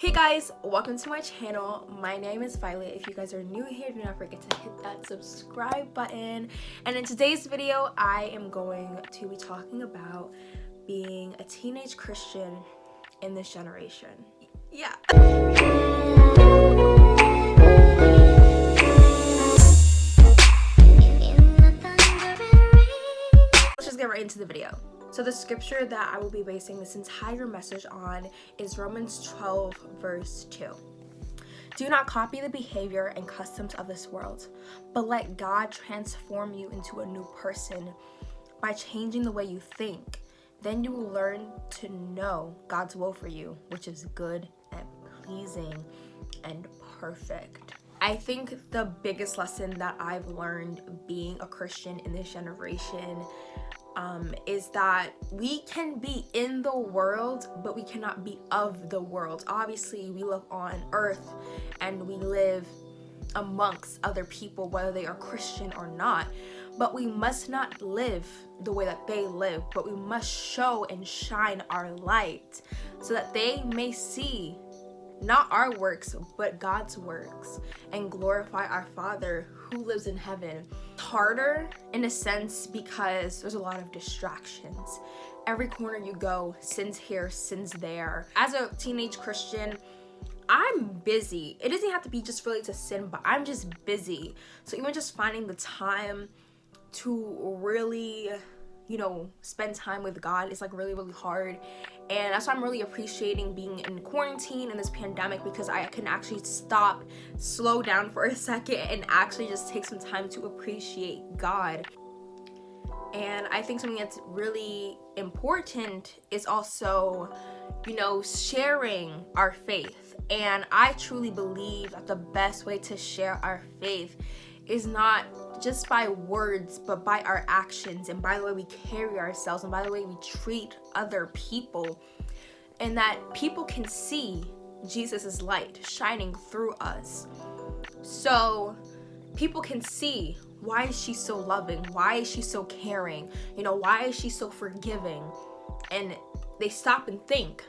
Hey guys, welcome to my channel. My name is Violet. If you guys are new here, do not forget to hit that subscribe button. And in today's video, I am going to be talking about being a teenage Christian in this generation. Yeah. Let's just get right into the video. So the scripture that I will be basing this entire message on is Romans 12 verse 2. Do not copy the behavior and customs of this world, but let God transform you into a new person by changing the way you think. Then you will learn to know God's will for you, which is good and pleasing and perfect. I think the biggest lesson that I've learned being a Christian in this generation is that we can be in the world, but we cannot be of the world. Obviously, we live on earth and we live amongst other people, whether they are Christian or not. But we must not live the way that they live, but we must show and shine our light so that they may see not our works, but God's works and glorify our Father who lives in heaven. It's harder in a sense because there's a lot of distractions. Every corner you go, sin's here, sin's there. As a teenage Christian, I'm busy. It doesn't have to be just related to sin, but I'm just busy. So even just finding the time to really, spend time with God is like really hard. And that's why I'm really appreciating being in quarantine in this pandemic, because I can actually stop, slow down for a second, and actually just take some time to appreciate God. And I think something that's really important is also, sharing our faith. And I truly believe that the best way to share our faith is not just by words, but by our actions and by the way we carry ourselves and by the way we treat other people, and that people can see Jesus' light shining through us. So people can see, why is she so loving? Why is she so caring? Why is she so forgiving? And they stop and think,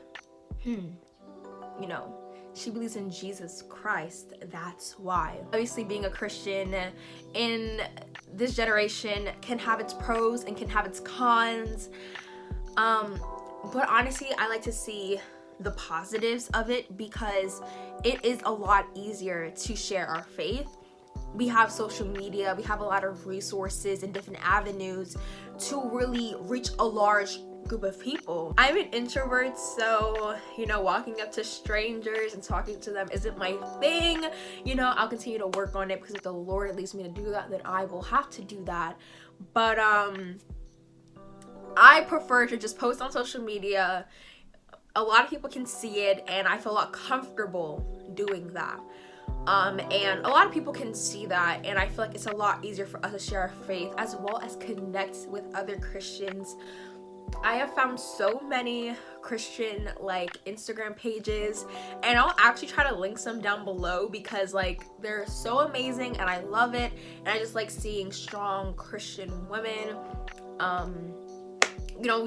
she believes in Jesus Christ, that's why. Obviously, being a Christian in this generation can have its pros and can have its cons. But honestly, I like to see the positives of it because it is a lot easier to share our faith. We have social media, we have a lot of resources and different avenues to really reach a large group of people. I'm an introvert, so walking up to strangers and talking to them isn't my thing. I'll continue to work on it because if the Lord leads me to do that, then I will have to do that. But I prefer to just post on social media. A lot of people can see it, and I feel a lot comfortable doing that. And a lot of people can see that, and I feel like it's a lot easier for us to share our faith as well as connect with other Christians. I have found so many Christian Instagram pages, and I'll actually try to link some down below because they're so amazing and I love it, and I just like seeing strong Christian women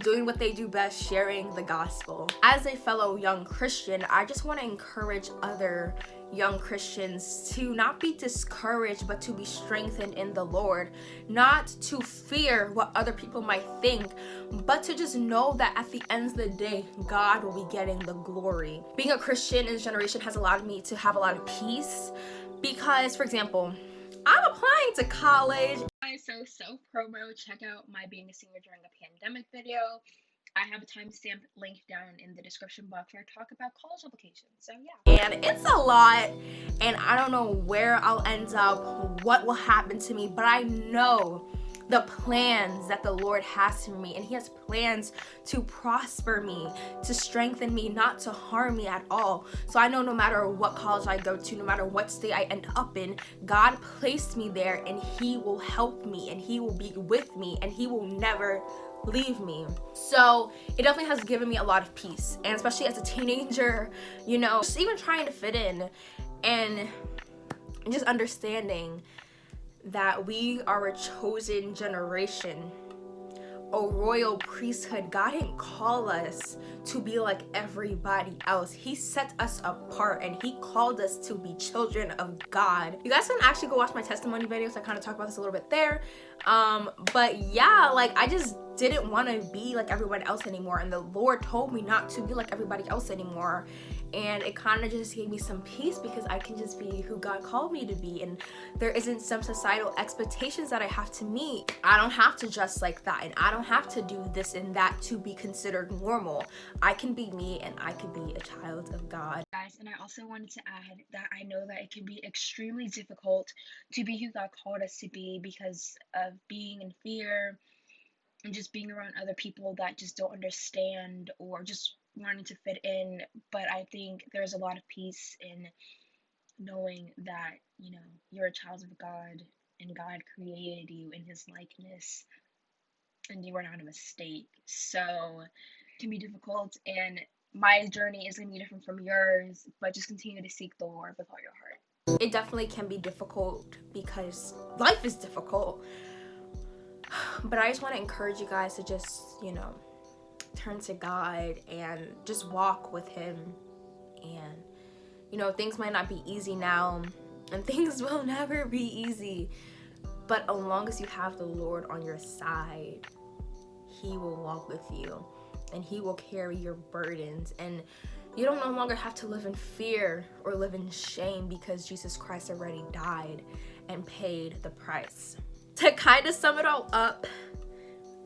doing what they do best, sharing the gospel. As a fellow young Christian, I just want to encourage other young Christians to not be discouraged, but to be strengthened in the Lord, not to fear what other people might think, but to just know that at the end of the day, God will be getting the glory. Being a Christian in this generation has allowed me to have a lot of peace because, for example, I'm applying to college. So self-promo, check out my being a senior during a pandemic video. I have a timestamp link down in the description box where I talk about college applications. So yeah. And it's a lot, and I don't know where I'll end up, what will happen to me, but I know the plans that the Lord has for me, and He has plans to prosper me, to strengthen me, not to harm me at all. So I know no matter what college I go to, no matter what state I end up in, God placed me there, and He will help me, and He will be with me, and He will never leave me. So it definitely has given me a lot of peace, and especially as a teenager, just even trying to fit in and just understanding that we are a chosen generation. a royal priesthood. God didn't call us to be like everybody else. He set us apart and he called us to be children of God. You guys can actually go watch my testimony videos. I kind of talk about this a little bit there. But yeah, like I just didn't want to be like everyone else anymore, and the Lord told me not to be like everybody else anymore, and it kind of just gave me some peace because I can just be who God called me to be, and there isn't some societal expectations that I have to meet. I don't have to dress like that, and I don't have to do this and that to be considered normal. I can be me, and I can be a child of God. Guys, and I also wanted to add that I know that it can be extremely difficult to be who God called us to be because of being in fear and just being around other people that just don't understand or just wanting to fit in. But I think there's a lot of peace in knowing that, you're a child of God and God created you in his likeness and you are not a mistake. So it can be difficult, and my journey is going to be different from yours, but just continue to seek the Lord with all your heart. It definitely can be difficult because life is difficult. But I just want to encourage you guys to just, turn to God and just walk with him. And, things might not be easy now, and things will never be easy. But as long as you have the Lord on your side, he will walk with you and he will carry your burdens. And you don't no longer have to live in fear or live in shame because Jesus Christ already died and paid the price. To kind of sum it all up,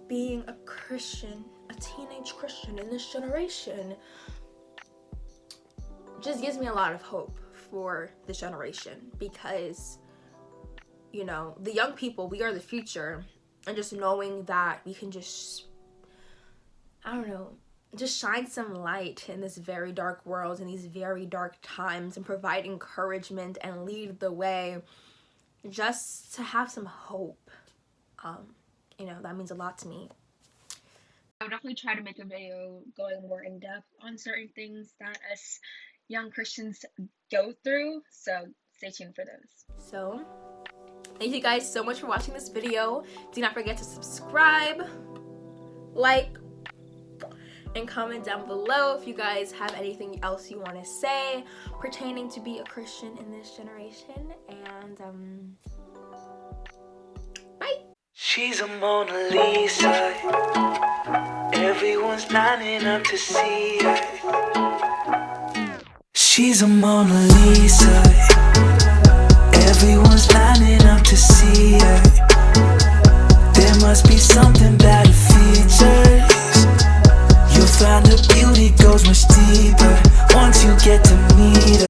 being a Christian, a teenage Christian in this generation, just gives me a lot of hope for this generation because, the young people, we are the future, and just knowing that we can just, just shine some light in this very dark world, in these very dark times, and provide encouragement and lead the way, just to have some hope. That means a lot to me. I would definitely try to make a video going more in depth on certain things that us young Christians go through, so stay tuned for those. So, thank you guys so much for watching this video. Do not forget to subscribe, like, and comment down below if you guys have anything else you want to say pertaining to be a Christian in this generation. And bye. She's a Mona Lisa. Everyone's lining up to see her. She's a Mona Lisa. Everyone's lining up to see her. There must be something about her features. You'll find her beauty goes much deeper once you get to meet her.